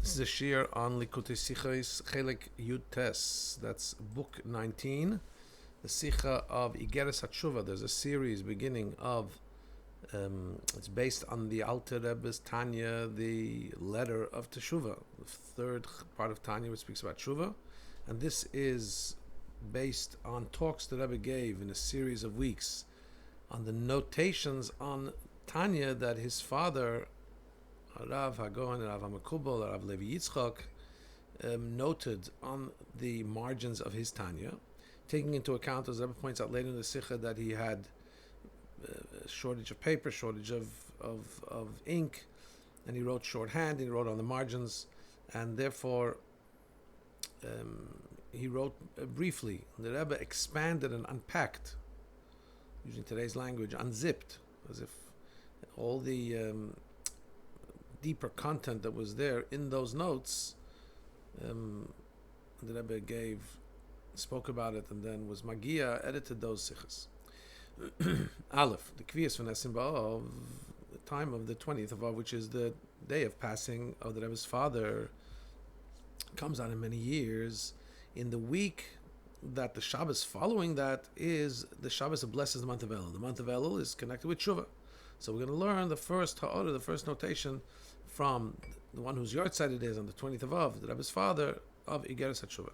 This is a shir on Likutei Sichos Chelek Yud Tes. That's book 19, the Sicha of Igeres Hateshuva. There's a series beginning of, it's based on the Alter Rebbe's Tanya, the letter of Teshuva, the third part of Tanya which speaks about Teshuva. And this is based on talks the Rebbe gave in a series of weeks on the notations on Tanya that his father, Rav Hagon, Rav Hamakubal, Rav Levi Yitzchak, noted on the margins of his Tanya, taking into account, as Rebbe points out later in the Sikha, that he had a shortage of paper, shortage of ink, and he wrote shorthand, he wrote on the margins, and therefore he wrote briefly. The Rebbe expanded and unpacked, using today's language, unzipped, as if all the deeper content that was there in those notes, the Rebbe spoke about it, and then was Magia, edited those sichas. Aleph, the Kviyas von Esimba of the time of the 20th of Av, which is the day of passing of the Rebbe's father, comes out in many years. In the week that the Shabbos following that is the Shabbos that blesses the month of Elul. The month of Elul is connected with Shuvah. So we're going to learn the first ha'orah, the first notation from the one whose yahrzeit it is on the 20th of Av, the Rebbe's father of Igeres Hateshuva.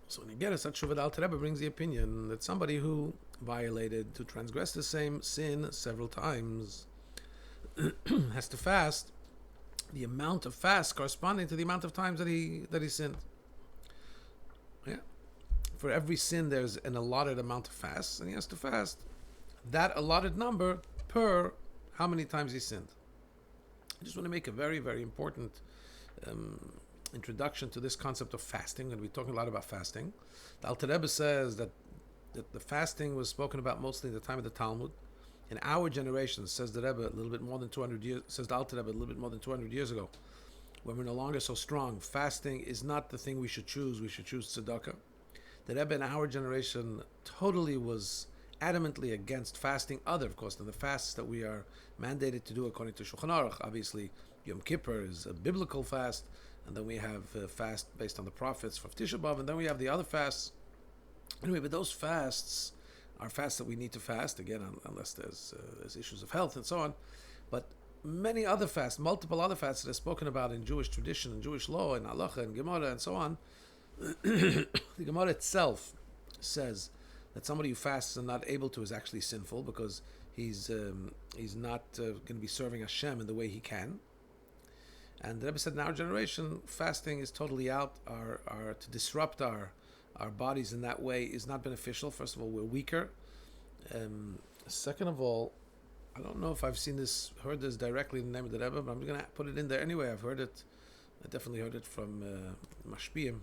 So in Igeres Hateshuva, the Alter Rebbe brings the opinion that somebody who transgressed the same sin several times, has to fast the amount of fast corresponding to the amount of times that he sinned. Yeah. For every sin, there's an allotted amount of fasts, and he has to fast that allotted number per how many times he sinned. I just want to make a very, very important introduction to this concept of fasting. We're going to be talking a lot about fasting. The Alter Rebbe says that the fasting was spoken about mostly in the time of the Talmud. In our generation, says the Rebbe, a little bit more than 200 years, says the Alter Rebbe, a little bit more than 200 years ago, when we're no longer so strong, fasting is not the thing we should choose. We should choose tzedakah. The Rebbe in our generation totally was adamantly against fasting, other, of course, than the fasts that we are mandated to do according to Shulchan Aruch. Obviously, Yom Kippur is a biblical fast, and then we have fast based on the prophets for Tisha B'Av, and then we have the other fasts. Anyway, but those fasts are fasts that we need to fast, again, unless there's issues of health and so on. But many other fasts, multiple other fasts that are spoken about in Jewish tradition and Jewish law and halacha and Gemara and so on, the Gemara itself says that somebody who fasts and not able to is actually sinful, because he's not going to be serving Hashem in the way he can. And the Rebbe said in our generation, fasting is totally out. To disrupt our bodies in that way is not beneficial. First of all, we're weaker. Second of all, I don't know if I've heard this directly in the name of the Rebbe, but I'm going to put it in there anyway. I've heard it. I definitely heard it from Mashpiyim.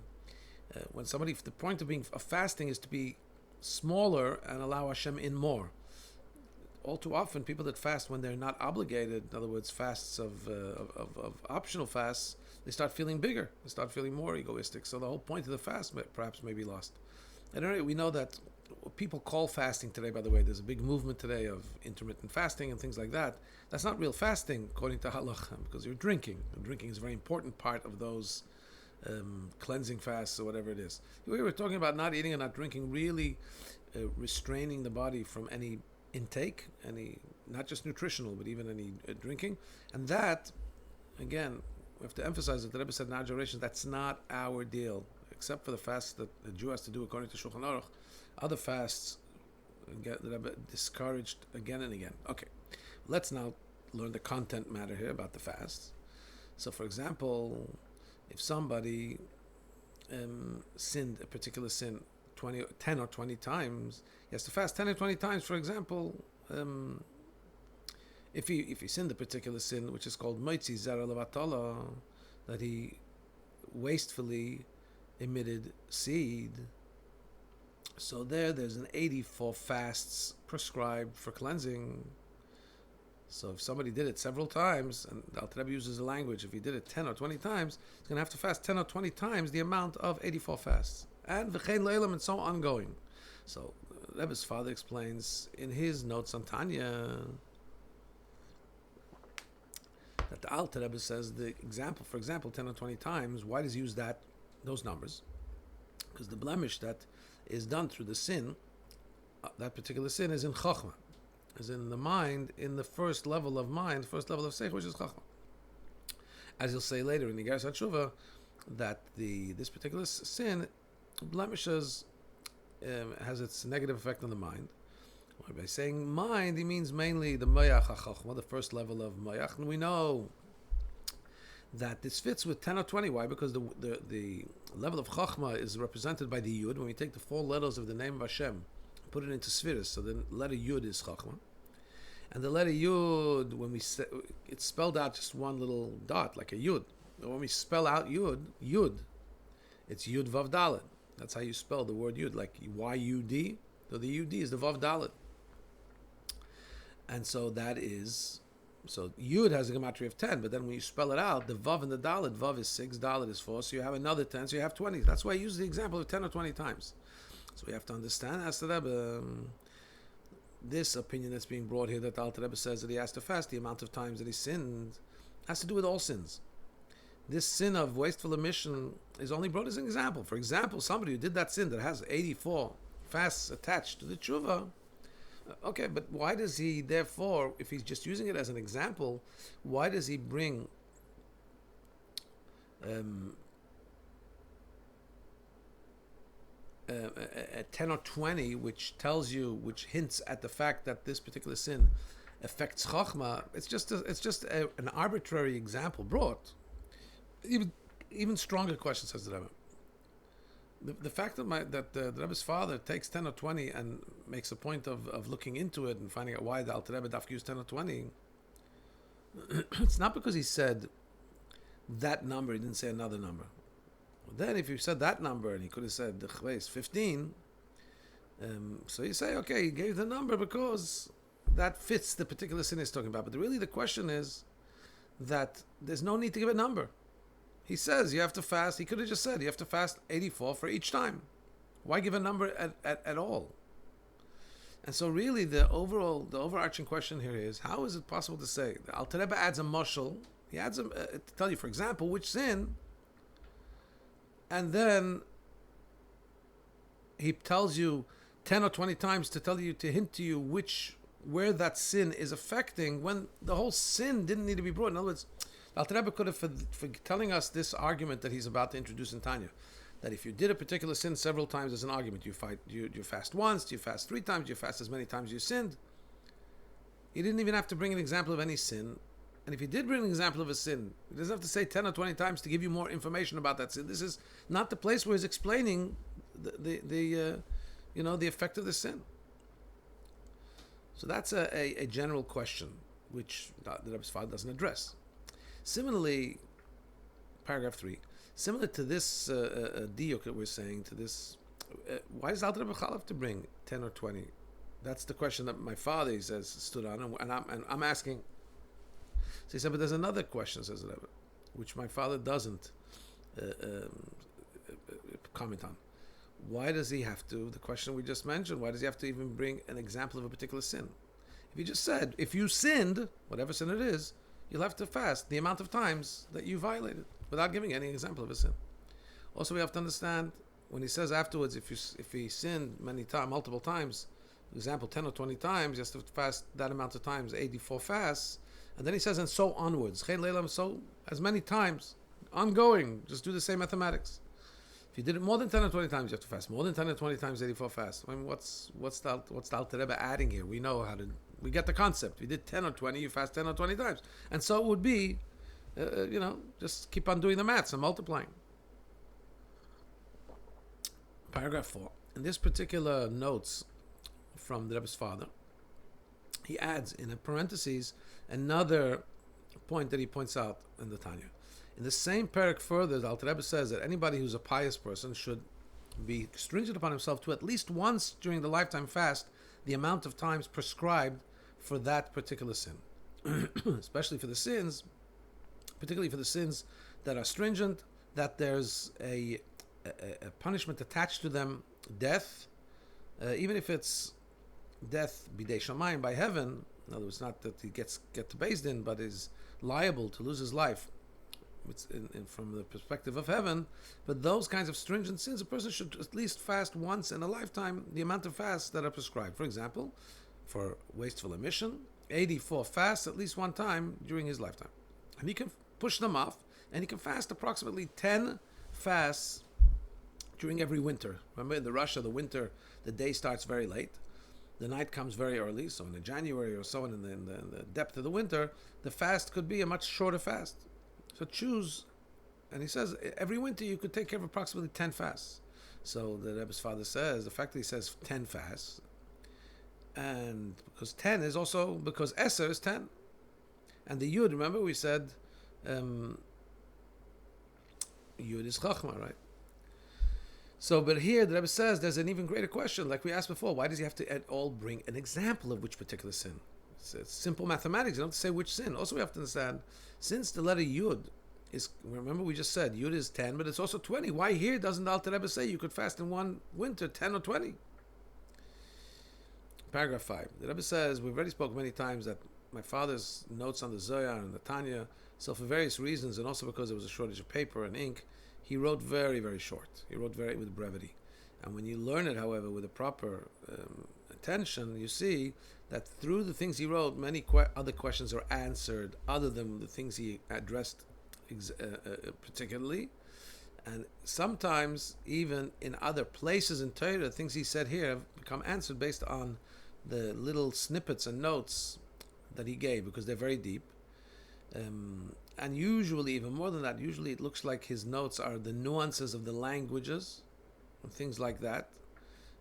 When the point of fasting is to be smaller and allow Hashem in more. All too often, people that fast when they're not obligated, in other words, fasts of optional fasts, they start feeling bigger. They start feeling more egoistic. So the whole point of the fast perhaps may be lost. And anyway, we know that what people call fasting today, by the way, there's a big movement today of intermittent fasting and things like that. That's not real fasting, according to halacha, because you're drinking. And drinking is a very important part of those cleansing fasts or whatever it is. We were talking about not eating and not drinking, really restraining the body from any intake, not just nutritional, but even any drinking. And that, again, we have to emphasize that the Rebbe said in our generation, that's not our deal, except for the fasts that the Jew has to do according to Shulchan Aruch. Other fasts, the Rebbe discouraged again and again. Okay, let's now learn the content matter here about the fasts. So, for example, if somebody sinned a particular sin 10 or 20 times, he has to fast 10 or 20 times. For example, if he sinned a particular sin, which is called Moitzi Zera Levatala, that he wastefully emitted seed, so there's an 84 fasts prescribed for cleansing. So if somebody did it several times, and the Alter Rebbe uses the language, if he did it 10 or 20 times, he's going to have to fast 10 or 20 times the amount of 84 fasts. And v'chein le'elam, and so ongoing. So Rebbe's father explains in his notes on Tanya that the Alter Rebbe says the example, for example, 10 or 20 times. Why does he use those numbers? Because the blemish that is done through the sin, that particular sin is in Chachma, is in the mind, in the first level of mind, first level of Seichel, which is Chachma. As he'll say later in Igeres Hateshuva, that this particular sin blemishes, has its negative effect on the mind. By saying mind, he means mainly the Mayach HaChachma, the first level of Mayach. And we know that this fits with 10 or 20. Why? Because the level of Chachma is represented by the Yud. When we take the 4 letters of the name of Hashem, put it into spheres, so the letter Yud is Chachma. And the letter Yud, when it's spelled out just one little dot, like a Yud. But when we spell out Yud, it's Yud Vav Dalet. That's how you spell the word Yud, like Y-U-D. So the Yud is the Vav Dalet. And so Yud has a gematria of 10, but then when you spell it out, the Vav and the Dalet, Vav is 6, Dalet is 4, so you have another 10, so you have 20. That's why I use the example of 10 or 20 times. So we have to understand, as the Rebbe, this opinion that's being brought here, that the Alter Rebbe says that he has to fast, the amount of times that he sinned, has to do with all sins. This sin of wasteful emission is only brought as an example. For example, somebody who did that sin that has 84 fasts attached to the tshuva, okay, but why does he, therefore, if he's just using it as an example, why does he bring a 10 or 20, which hints at the fact that this particular sin affects Chachma? It's just an arbitrary example brought. Even stronger question, says the Rebbe. The fact that the Rebbe's father takes 10 or 20 and makes a point of looking into it and finding out why the Alter Rebbe dafka used 10 or 20, it's not because he said that number, he didn't say another number. Then if you said that number and he could have said the chveis 15, so you say, okay, he gave the number because that fits the particular sin he's talking about. But really the question is that there's no need to give a number. He says you have to fast. He could have just said you have to fast 84 for each time. Why give a number at all? And so really the overarching question here is, how is it possible to say? The Alter Rebbe adds a mashal. He adds to tell you, for example, which sin, and then he tells you 10 or 20 times to hint to you where that sin is affecting, when the whole sin didn't need to be brought. In other words, Alter Rebbe could have, for telling us this argument that he's about to introduce in Tanya, that if you did a particular sin several times as an argument, you fast once, you fast 3 times, you fast as many times you sinned. He didn't even have to bring an example of any sin. And if he did bring an example of a sin, he doesn't have to say 10 or 20 times to give you more information about that sin. This is not the place where he's explaining the effect of the sin. So that's a general question, which the Rebbe's father doesn't address. Similarly, paragraph 3, similar to this diuk that we're saying, to this, why does Alter Rebbe have to bring 10 or 20? That's the question that my father, he says, stood on, and I'm asking. So he said, but there's another question, says the Rebbe, which my father doesn't comment on. Why does he have to, the question we just mentioned, why does he have to even bring an example of a particular sin? If he just said, if you sinned, whatever sin it is, you'll have to fast the amount of times that you violated, without giving any example of a sin. Also, we have to understand, when he says afterwards, if he sinned multiple times, for example, 10 or 20 times, he has to fast that amount of times, 84 fasts, and then he says, and so onwards, so as many times, ongoing, just do the same mathematics. If you did it more than 10 or 20 times, you have to fast more than 10 or 20 times, 84 fasts. I mean, what's the Alter Rebbe adding here? We know we get the concept. If you did 10 or 20, you fast 10 or 20 times. And so it would be, just keep on doing the maths and multiplying. Paragraph 4. In this particular notes from the Rebbe's father, he adds in a parentheses another point that he points out in the Tanya. In the same parak further, the Alter Rebbe says that anybody who's a pious person should be stringent upon himself to at least once during the lifetime fast the amount of times prescribed for that particular sin. Especially for the sins, particularly for the sins that are stringent, that there's a punishment attached to them, death, even if it's death bidei shamayim, by heaven. In other words, not that he gets to Beis Din, but is liable to lose his life from the perspective of heaven, but those kinds of stringent sins, a person should at least fast once in a lifetime the amount of fasts that are prescribed. For example, for wasteful emission, 84 fasts at least one time during his lifetime. And he can push them off, and he can fast approximately 10 fasts during every winter. Remember, in the Russia, the winter, the day starts very late. The night comes very early, so in January or so, in the depth of the winter, the fast could be a much shorter fast. So choose, and he says, every winter you could take care of approximately 10 fasts. So the Rebbe's father says, the fact that he says 10 fasts, and because 10 is also, because Eser is 10. And the Yud, remember we said, Yud is Chachma, right? So, but here the Rebbe says there's an even greater question, like we asked before. Why does he have to at all bring an example of which particular sin? It's simple mathematics. You don't have to say which sin. Also, we have to understand, since the letter Yud is, remember we just said Yud is 10, but it's also 20. Why here doesn't the Alter Rebbe say you could fast in one winter 10 or 20? Paragraph 5. The Rebbe says, we've already spoken many times that my father's notes on the Zohar and the Tanya, so for various reasons, and also because there was a shortage of paper and ink, he wrote very, very short. He wrote very with brevity. And when you learn it, however, with the proper attention, you see that through the things he wrote, many other questions are answered other than the things he addressed particularly. And sometimes, even in other places in Torah, things he said here have become answered based on the little snippets and notes that he gave, because they're very deep. And usually, even more than that, usually it looks like his notes are the nuances of the languages and things like that,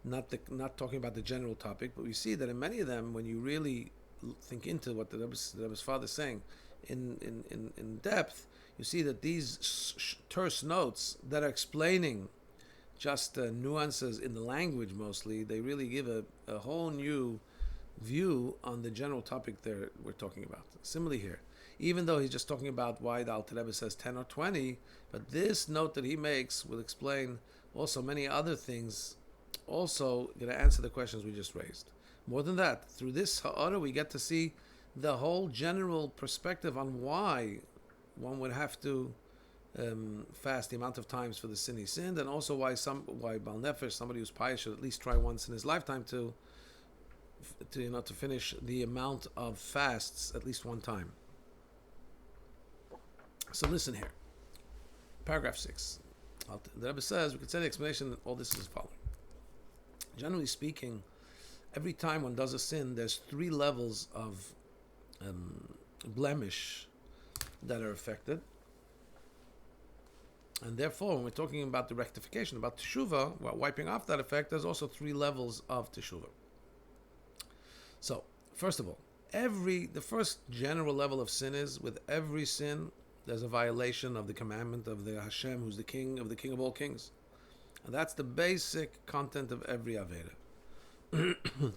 not talking about the general topic. But we see that in many of them, when you really think into what the Rebbe's father is saying in depth, you see that these terse notes that are explaining just nuances in the language mostly, they really give a whole new view on the general topic we're talking about. Similarly here, even though he's just talking about why the Alter Rebbe says 10 or 20, but this note that he makes will explain also many other things, also going to answer the questions we just raised. More than that, through this ha'ara we get to see the whole general perspective on why one would have to fast the amount of times for the sin he sinned, and also why Bal Nefesh, somebody who's pious, should at least try once in his lifetime to finish the amount of fasts at least one time. So listen here. Paragraph 6. The Rebbe says, we could say the explanation, all this is as following. Generally speaking, every time one does a sin, there's 3 levels of blemish that are affected. And therefore, when we're talking about the rectification, about teshuva, wiping off that effect, there's also 3 levels of teshuva. So, first of all, the first general level of sin is, with every sin, there's a violation of the commandment of the Hashem, who's the king of all kings. And that's the basic content of every Avera.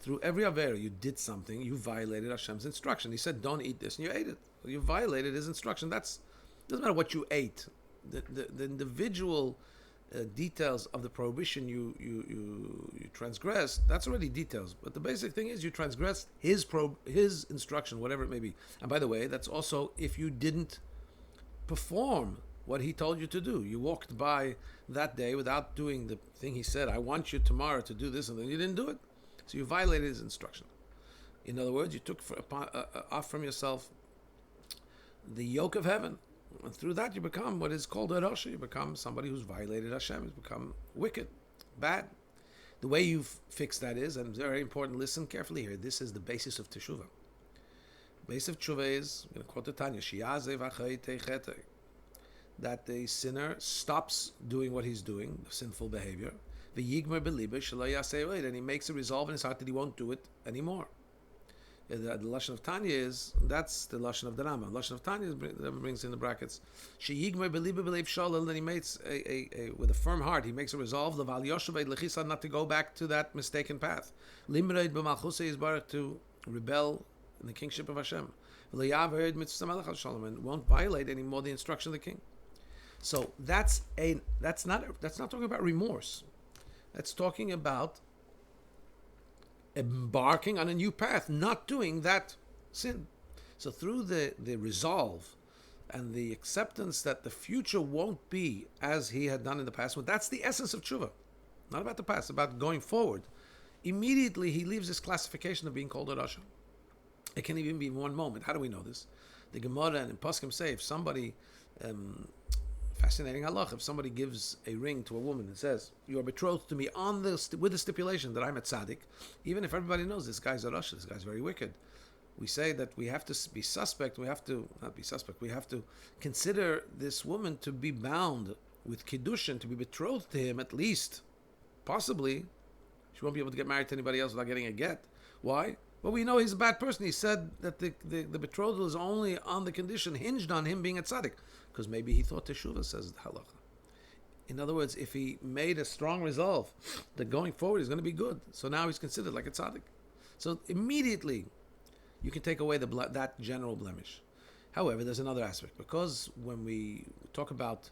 Through every Avera, you did something, you violated Hashem's instruction. He said, don't eat this, and you ate it. You violated his instruction. Doesn't matter what you ate. The individual details of the prohibition you transgressed, that's already details. But the basic thing is you transgressed his instruction, whatever it may be. And by the way, that's also if you didn't perform what he told you to do. You walked by that day without doing the thing he said, I want you tomorrow to do this, and then you didn't do it. So you violated his instruction. In other words, you took off from yourself the yoke of heaven. And through that you become what is called a Rasha. You become somebody who's violated Hashem. You become wicked, bad. The way you fix that is, and it's very important, listen carefully here, this is the basis of Teshuva. Base of Teshuva is, I'm going to quote the Tanya, that the sinner stops doing what he's doing, the sinful behavior, and he makes a resolve in his heart that he won't do it anymore. The Lashon of Tanya is, that's the Lashon of the Rambam. Lashon of Tanya brings in the brackets, then he makes with a firm heart, he makes a resolve, not to go back to that mistaken path. To rebel in the kingship of Hashem. And won't violate anymore the instruction of the king. So that's not talking about remorse. That's talking about embarking on a new path, not doing that sin. So through the resolve and the acceptance that the future won't be as he had done in the past, well, that's the essence of tshuva. Not about the past, about going forward. Immediately he leaves this classification of being called a Rasha. It can even be in one moment. How do we know this? The Gemara and Poskim say if somebody, fascinating halach, if somebody gives a ring to a woman and says, you are betrothed to me with the stipulation that I'm a tzaddik, even if everybody knows this guy's a Rasha, this guy's very wicked, we say that we have to be suspect, we have to consider this woman to be bound with Kiddushin, to be betrothed to him at least, possibly. She won't be able to get married to anybody else without getting a get. Why? Well, we know he's a bad person. He said that the betrothal is only on the condition, hinged on him being a tzaddik, because maybe he thought Teshuva says halacha. In other words, if he made a strong resolve that going forward is going to be good, so now he's considered like a tzaddik. So immediately, you can take away that general blemish. However, there's another aspect, because when we talk about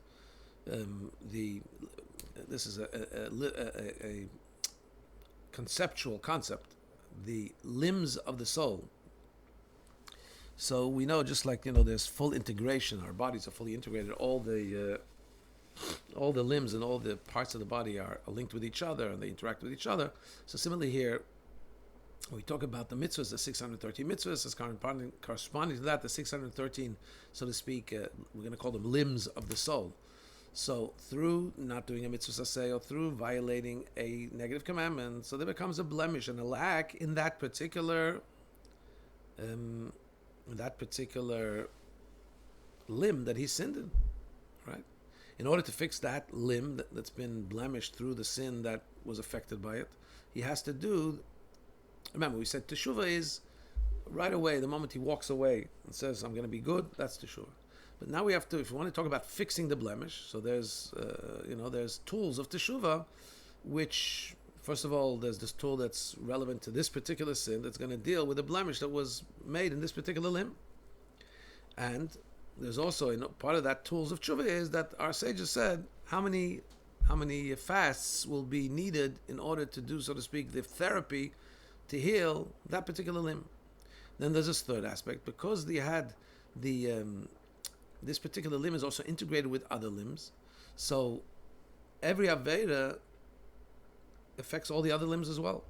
this is a conceptual concept, the limbs of the soul. So we know, just like there's full integration. Our bodies are fully integrated. All the limbs and all the parts of the body are linked with each other, and they interact with each other. So similarly here, we talk about the mitzvahs, the 613 mitzvahs, as corresponding to that, the 613, so to speak, we're going to call them limbs of the soul. So through not doing a mitzvah saseh, or through violating a negative commandment, so there becomes a blemish and a lack in that particular limb that he sinned in, right? In order to fix that limb that's been blemished through the sin that was affected by it, he has to do. Remember, we said teshuva is right away, the moment he walks away and says, I'm going to be good, that's teshuva. But now we have to, if we want to talk about fixing the blemish, so there's tools of teshuva, which, first of all, there's this tool that's relevant to this particular sin that's going to deal with the blemish that was made in this particular limb. And there's also, part of that tools of teshuva is that our sages said how many fasts will be needed in order to do, so to speak, the therapy to heal that particular limb. Then there's this third aspect, because they had this particular limb is also integrated with other limbs, so every Aveda affects all the other limbs as well.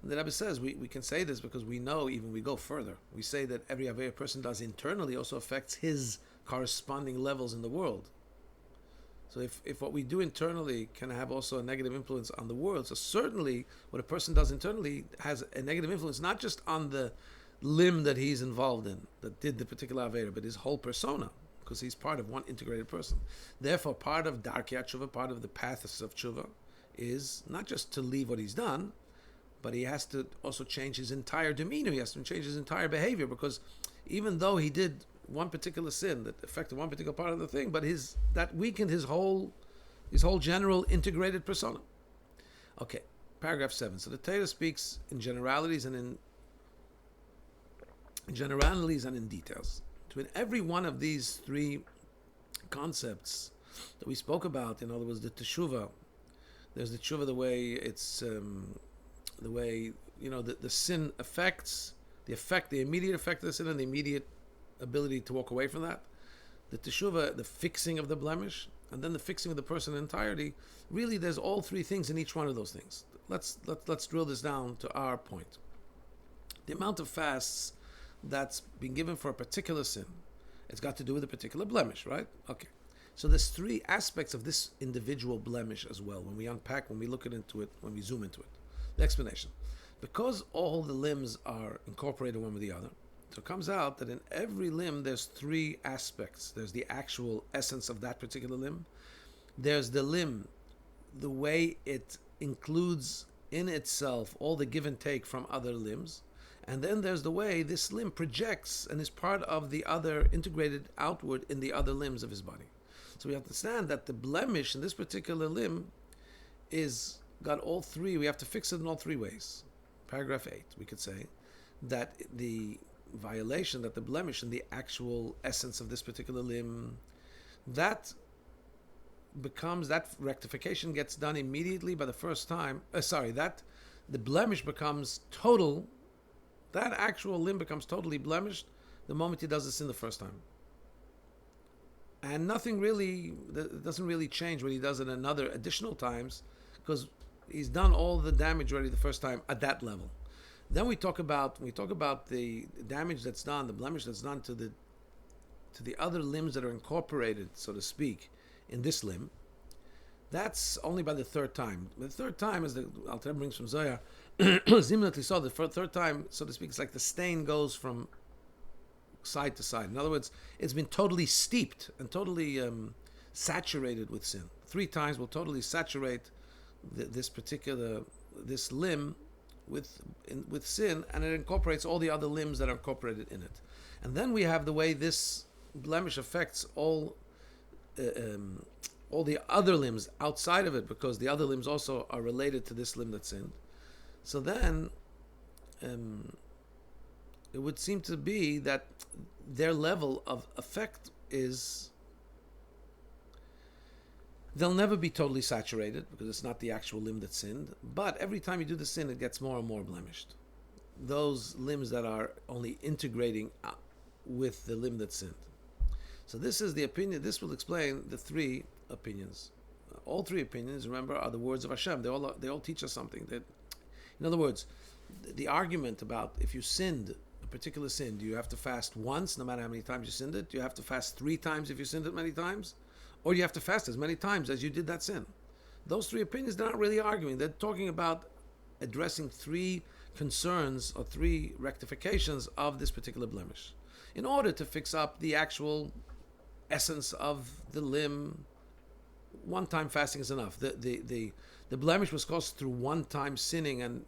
And the Rabbi says we can say this because we know, even we go further, we say that every Aveda person does internally also affects his corresponding levels in the world. So if what we do internally can have also a negative influence on the world, so certainly what a person does internally has a negative influence, not just on the limb that he's involved in, that did the particular Aveda, but his whole persona, because he's part of one integrated person. Therefore, part of Darkei Tshuva, part of the paths of Tshuva, is not just to leave what he's done, but he has to also change his entire demeanor, he has to change his entire behavior, because even though he did one particular sin that affected one particular part of the thing, but that weakened his whole general integrated persona. Okay, paragraph 7. So the Torah speaks in generalities and in details. So in every one of these three concepts that we spoke about, in other words, the teshuva, there's the teshuva, the way it's the way the sin affects the immediate effect of the sin and the immediate ability to walk away from that. The teshuva, the fixing of the blemish, and then the fixing of the person in entirety. Really, there's all three things in each one of those things. Let's drill this down to our point. The amount of fasts that's been given for a particular sin, it's got to do with a particular blemish, right? Okay. So there's three aspects of this individual blemish as well. When we unpack, when we look into it, when we zoom into it, the explanation. Because all the limbs are incorporated one with the other, so it comes out that in every limb there's three aspects. There's the actual essence of that particular limb. There's the limb, the way it includes in itself all the give and take from other limbs. And then there's the way this limb projects and is part of the other, integrated outward in the other limbs of his body. So we understand that the blemish in this particular limb is got all three. We have to fix it in all three ways. Paragraph 8, we could say that the violation, that the blemish in the actual essence of this particular limb, that rectification gets done immediately by the first time. That the blemish becomes total. That actual limb becomes totally blemished the moment he does the sin the first time. And nothing really, it doesn't really change when he does it another additional times, because he's done all the damage already the first time at that level. Then we talk about the damage that's done, the blemish that's done to the other limbs that are incorporated, so to speak, in this limb. That's only by the third time. The third time, as the Alter Rebbe brings from Zohar, Zimnatli saw the third time, so to speak, it's like the stain goes from side to side. In other words, it's been totally steeped and totally saturated with sin. 3 times will totally saturate this limb with sin, and it incorporates all the other limbs that are incorporated in it. And then we have the way this blemish affects all the other limbs outside of it, because the other limbs also are related to this limb that sinned. So then it would seem to be that their level of effect is, they'll never be totally saturated because it's not the actual limb that sinned, but every time you do the sin, it gets more and more blemished. Those limbs that are only integrating with the limb that sinned. So this is the opinion. This will explain the 3 opinions. All 3 opinions, remember, are the words of Hashem. They all teach us something. That, in other words, the argument about if you sinned a particular sin, do you have to fast once, no matter how many times you sinned it? Do you have to fast 3 times if you sinned it many times? Or do you have to fast as many times as you did that sin? Those 3 opinions, they're not really arguing. They're talking about addressing 3 concerns or 3 rectifications of this particular blemish, in order to fix up the actual essence of the limb. One time fasting is enough. The blemish was caused through one time sinning, and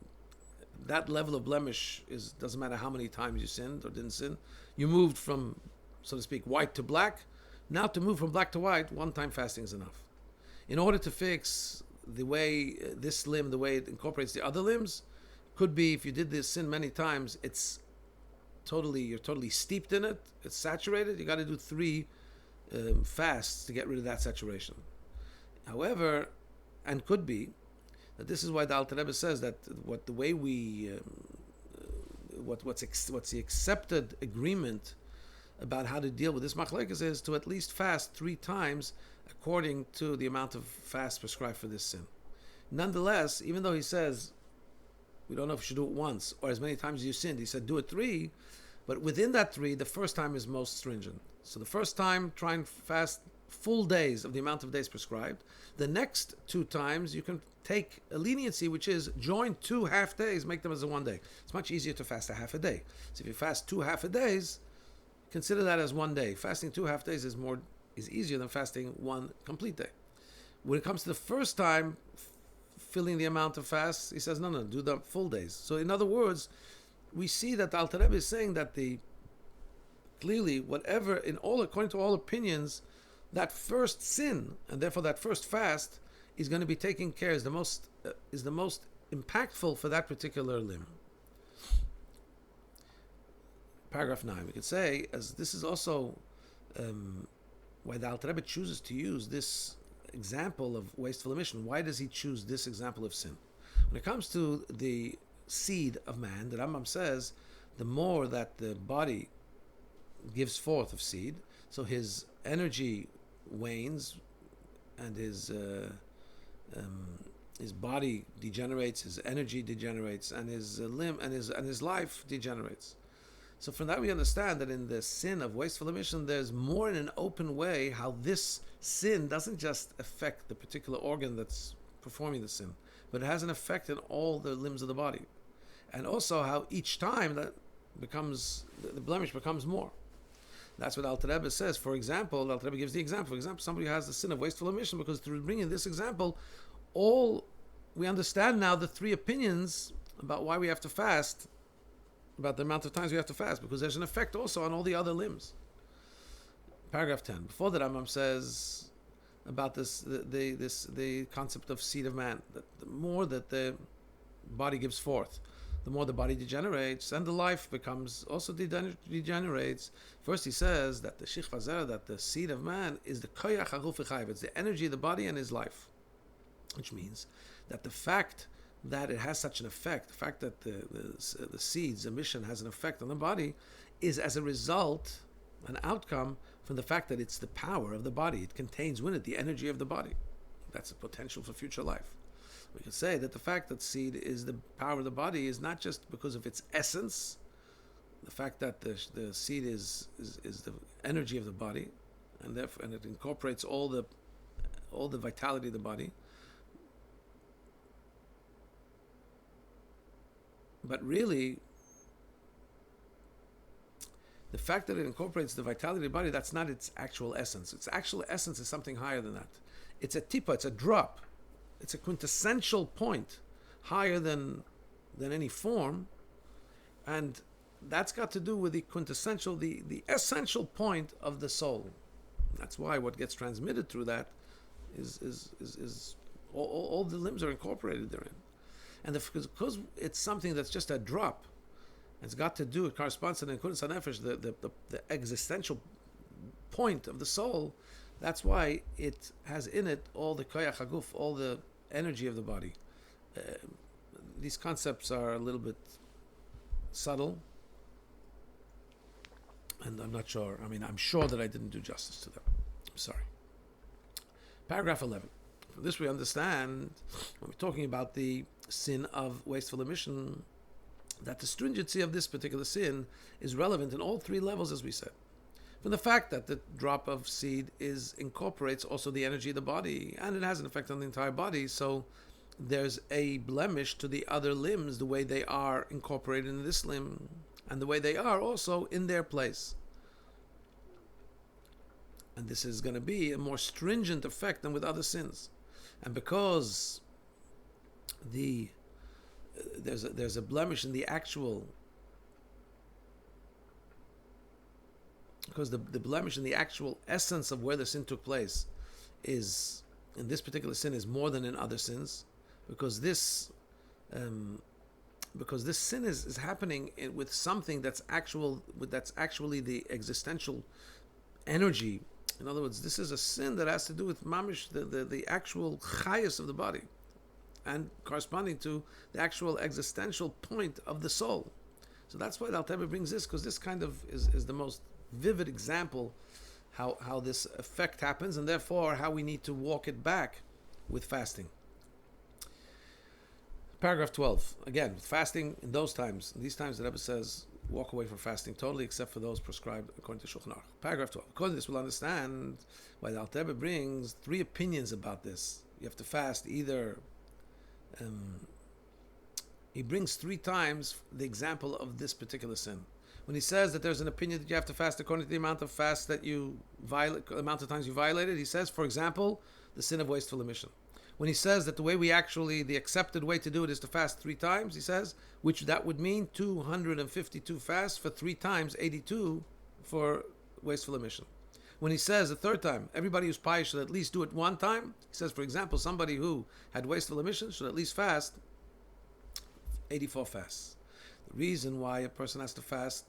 that level of blemish doesn't matter how many times you sinned or didn't sin. You moved from, so to speak, white to black. Now to move from black to white, one time fasting is enough. In order to fix the way this limb, the way it incorporates the other limbs, could be if you did this sin many times, you're totally steeped in it, it's saturated. You got to do 3 fasts to get rid of that saturation. However, and could be that this is why the Alter Rebbe says that what's the accepted agreement about how to deal with this machlekes is to at least fast 3 times according to the amount of fast prescribed for this sin. Nonetheless, even though he says we don't know if you should do it once or as many times as you sinned, he said do it 3, but within that 3, the first time is most stringent. So the first time, try and fast full days of the amount of days prescribed. The next 2 times, you can take a leniency, which is join 2 half days, make them as a 1 day. It's much easier to fast a half a day. So if you fast 2 half a days, consider that as 1 day. Fasting 2 half days is easier than fasting 1 complete day. When it comes to the first time, filling the amount of fasts, he says, no, do the full days. So in other words, we see that the Alter Rebbe is saying that clearly, whatever, according to all opinions, that first sin, and therefore that first fast, is going to be taken care, is the most impactful for that particular limb. Paragraph 9, we could say, as this is also why the Alter Rebbe chooses to use this example of wasteful emission. Why does he choose this example of sin? When it comes to the seed of man, the Rambam says, the more that the body gives forth of seed, so his energy wanes, and his body degenerates, his energy degenerates, and his limb and his life degenerates. So from that we understand that in the sin of wasteful emission, there's more in an open way how this sin doesn't just affect the particular organ that's performing the sin, but it has an effect in all the limbs of the body, and also how each time that the blemish becomes more. That's what Alter Rebbe says. For example, Alter Rebbe gives the example. For example, somebody who has the sin of wasteful emission, because through bringing this example, we understand now the 3 opinions about why we have to fast, about the amount of times we have to fast, because there's an effect also on all the other limbs. Paragraph 10. Before that, Rambam says about the concept of seed of man, that the more that the body gives forth, the more the body degenerates, and the life also degenerates. First he says that the Shich Vazera, that the seed of man is the koyach haguf v'chayv, it's the energy of the body and his life. Which means that the fact that it has such an effect, the fact that the seed's emission has an effect on the body, is as a result, an outcome from the fact that it's the power of the body. It contains within it the energy of the body. That's the potential for future life. We can say that the fact that seed is the power of the body is not just because of its essence, the fact that the seed is the energy of the body, and therefore and it incorporates all the vitality of the body. But really, the fact that it incorporates the vitality of the body, that's not its actual essence. Its actual essence is something higher than that. It's a tipa, it's a drop. It's a quintessential point, higher than any form. And that's got to do with the quintessential, the essential point of the soul. That's why what gets transmitted through that is all the limbs are incorporated therein. And because it's something that's just a drop, it's got to do, it corresponds to the Nekudas HaNefesh, the existential point of the soul. That's why it has in it all the koyach haguf, all the energy of the body. These concepts are a little bit subtle, and I'm not sure. I'm sure that I didn't do justice to them. I'm sorry. Paragraph 11. From this we understand, when we're talking about the sin of wasteful emission, that the stringency of this particular sin is relevant in all three levels, as we said. From the fact that the drop of seed incorporates also the energy of the body, and it has an effect on the entire body, so there's a blemish to the other limbs, the way they are incorporated in this limb, and the way they are also in their place. And this is going to be a more stringent effect than with other sins. And because there's a blemish in the actual, because the blemish in the actual essence of where the sin took place is, in this particular sin, is more than in other sins, because this sin is happening with something that's actually the existential energy. In other words, this is a sin that has to do with mamish, the actual chayas of the body, and corresponding to the actual existential point of the soul. So that's why the Alter Rebbe brings this, because this kind of is the most vivid example how this effect happens, and therefore how we need to walk it back with fasting. Paragraph 12. Again, fasting in these times the Rebbe says, walk away from fasting totally, except for those prescribed according to Shulchan Aruch. Paragraph 12. According to this, we'll understand why the Alter Rebbe brings three opinions about this. You have to fast either. He brings three times the example of this particular sin. When he says that there's an opinion that you have to fast according to the amount of fast that you violate, the amount of times you violated, he says, for example, the sin of wasteful emission. When he says that the accepted way to do it is to fast 3 times, he says, which that would mean 252 fasts for 3 times 82 for wasteful emission. When he says the third time, everybody who's pious should at least do it 1 time, he says, for example, somebody who had wasteful emission should at least fast 84 fasts. The reason why a person has to fast,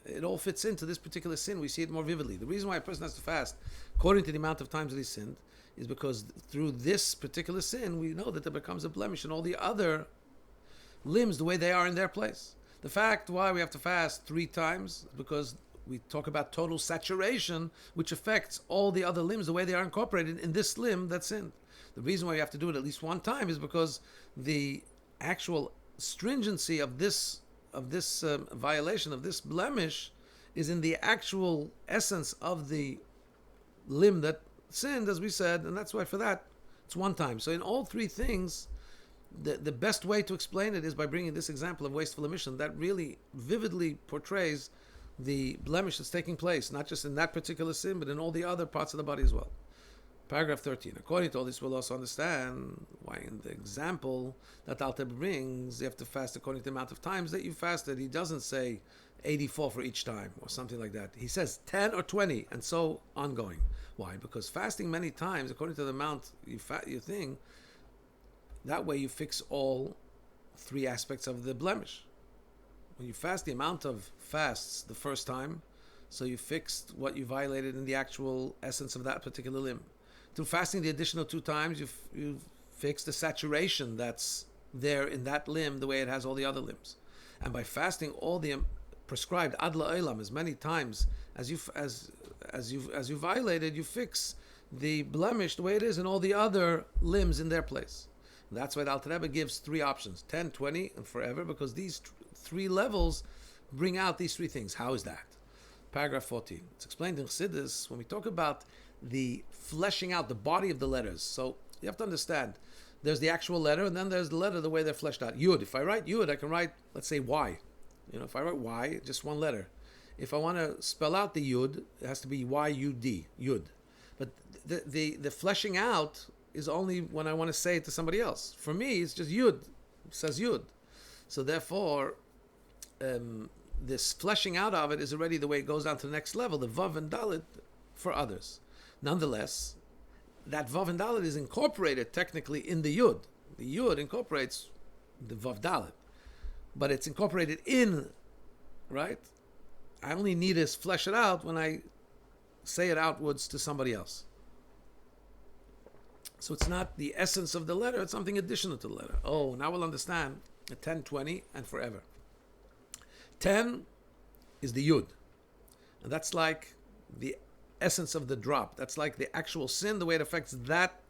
it all fits into this particular sin. We see it more vividly. The reason why a person has to fast, according to the amount of times that he sinned, is because through this particular sin, we know that there becomes a blemish in all the other limbs the way they are in their place. The fact why we have to fast 3 times is because we talk about total saturation, which affects all the other limbs the way they are incorporated in this limb that sinned. The reason why you have to do it at least 1 time is because the actual stringency of this violation, of this blemish, is in the actual essence of the limb that sinned, as we said, and that's why for that it's 1 time. So in all 3 things, the best way to explain it is by bringing this example of wasteful emission that really vividly portrays the blemish that's taking place, not just in that particular sin, but in all the other parts of the body as well. Paragraph 13. According to all this, we'll also understand why in the example that Alter brings, you have to fast according to the amount of times that you fasted. He doesn't say 84 for each time or something like that. He says 10 or 20 and so ongoing. Why? Because fasting many times, according to the amount you think, that way you fix all 3 aspects of the blemish. When you fast the amount of fasts the first time, so you fixed what you violated in the actual essence of that particular limb. Through fasting the additional 2 times, you've fixed the saturation that's there in that limb the way it has all the other limbs. And by fasting all the prescribed ad la'olam as many times as you violated, you fix the blemish the way it is, and all the other limbs in their place. And that's why the Alter Rebbe gives three options: 10, 20, and forever, because these three levels bring out these three things. How is that? Paragraph 14. It's explained in Chassidus when we talk about the fleshing out the body of the letters. So you have to understand, there's the actual letter, and then there's the letter the way they're fleshed out. Yud. If I write Yud, I can write, let's say, Y. If I write Y, just one letter. If I want to spell out the Yud, it has to be Y-U-D, Yud. But the fleshing out is only when I want to say it to somebody else. For me, it's just Yud. It says Yud. So therefore, this fleshing out of it is already the way it goes down to the next level, the Vav and Dalet for others. Nonetheless, that Vav and Dalet is incorporated technically in the Yud. The Yud incorporates the Vav Dalet. But it's incorporated in, right? I only need to flesh it out when I say it outwards to somebody else. So it's not the essence of the letter, it's something additional to the letter. Oh, now we'll understand 10, 20, and forever. 10 is the Yud. And that's like the essence of the drop. That's like the actual sin, the way it affects that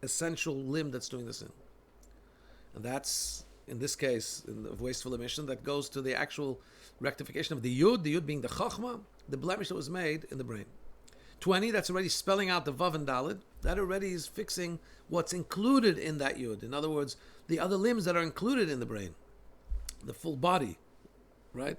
essential limb that's doing the sin. And that's, in this case, of wasteful emission, that goes to the actual rectification of the Yud being the Chachma, the blemish that was made in the brain. 20, that's already spelling out the Vav and Daled. That already is fixing what's included in that Yud. In other words, the other limbs that are included in the brain. The full body, right?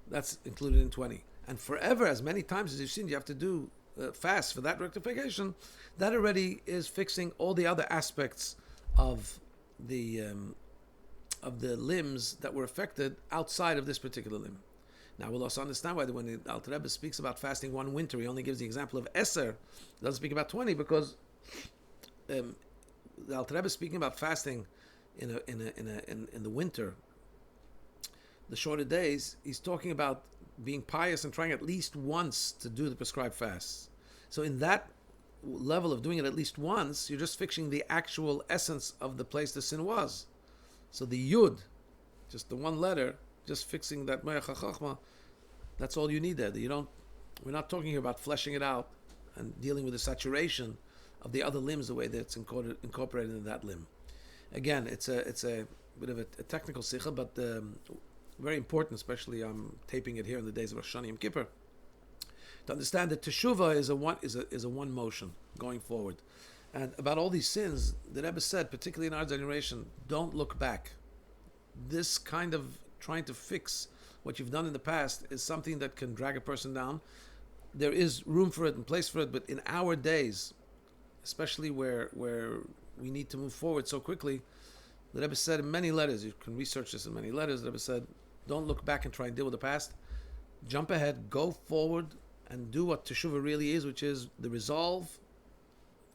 That's included in 20. And forever, as many times as you've seen, you have to do fast for that rectification. That already is fixing all the other aspects of the limbs that were affected outside of this particular limb. Now we'll also understand why when the Alter Rebbe speaks about fasting one winter, he only gives the example of Eser. He doesn't speak about 20 because the Alter Rebbe is speaking about fasting in the winter, the shorter days. He's talking about being pious and trying at least once to do the prescribed fasts. So in that level of doing it at least once, you're just fixing the actual essence of the place the sin was. So the Yud, just the one letter, just fixing that Me'ach HaChachma, that's all you need there. We're not talking here about fleshing it out and dealing with the saturation of the other limbs the way that it's incorporated in that limb. Again, it's a bit of a technical sikha, but very important, especially I'm taping it here in the days of Rosh Hashanah Yom Kippur, to understand that Teshuva is a one motion going forward. And about all these sins, the Rebbe said, particularly in our generation, don't look back. This kind of trying to fix what you've done in the past is something that can drag a person down. There is room for it and place for it, but in our days, especially where we need to move forward so quickly, the Rebbe said in many letters, you can research this in many letters, the Rebbe said, don't look back and try and deal with the past. Jump ahead, go forward, and do what Teshuvah really is, which is the resolve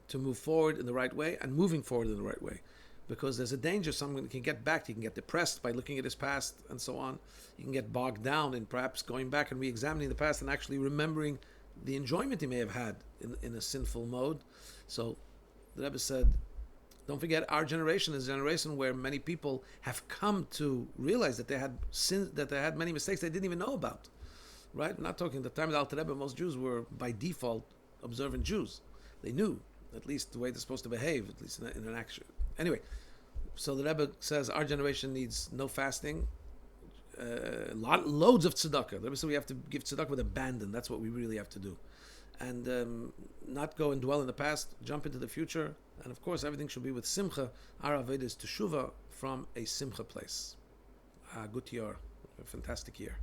to move forward in the right way and moving forward in the right way. Because there's a danger someone can get back. He can get depressed by looking at his past and so on. You can get bogged down in perhaps going back and re-examining the past and actually remembering the enjoyment he may have had in a sinful mode. So the Rebbe said, don't forget, our generation is a generation where many people have come to realize that they had sins, that they had many mistakes they didn't even know about. Right? We're not talking the time of the Alter Rebbe, most Jews were by default observant Jews. They knew at least the way they're supposed to behave, at least in an action. Anyway, so the Rebbe says our generation needs no fasting, loads of tzedakah. The Rebbe said we have to give tzedakah with abandon. That's what we really have to do. And not go and dwell in the past, jump into the future. And of course, everything should be with simcha. Our Aved is teshuva from a simcha place. Good year, a fantastic year.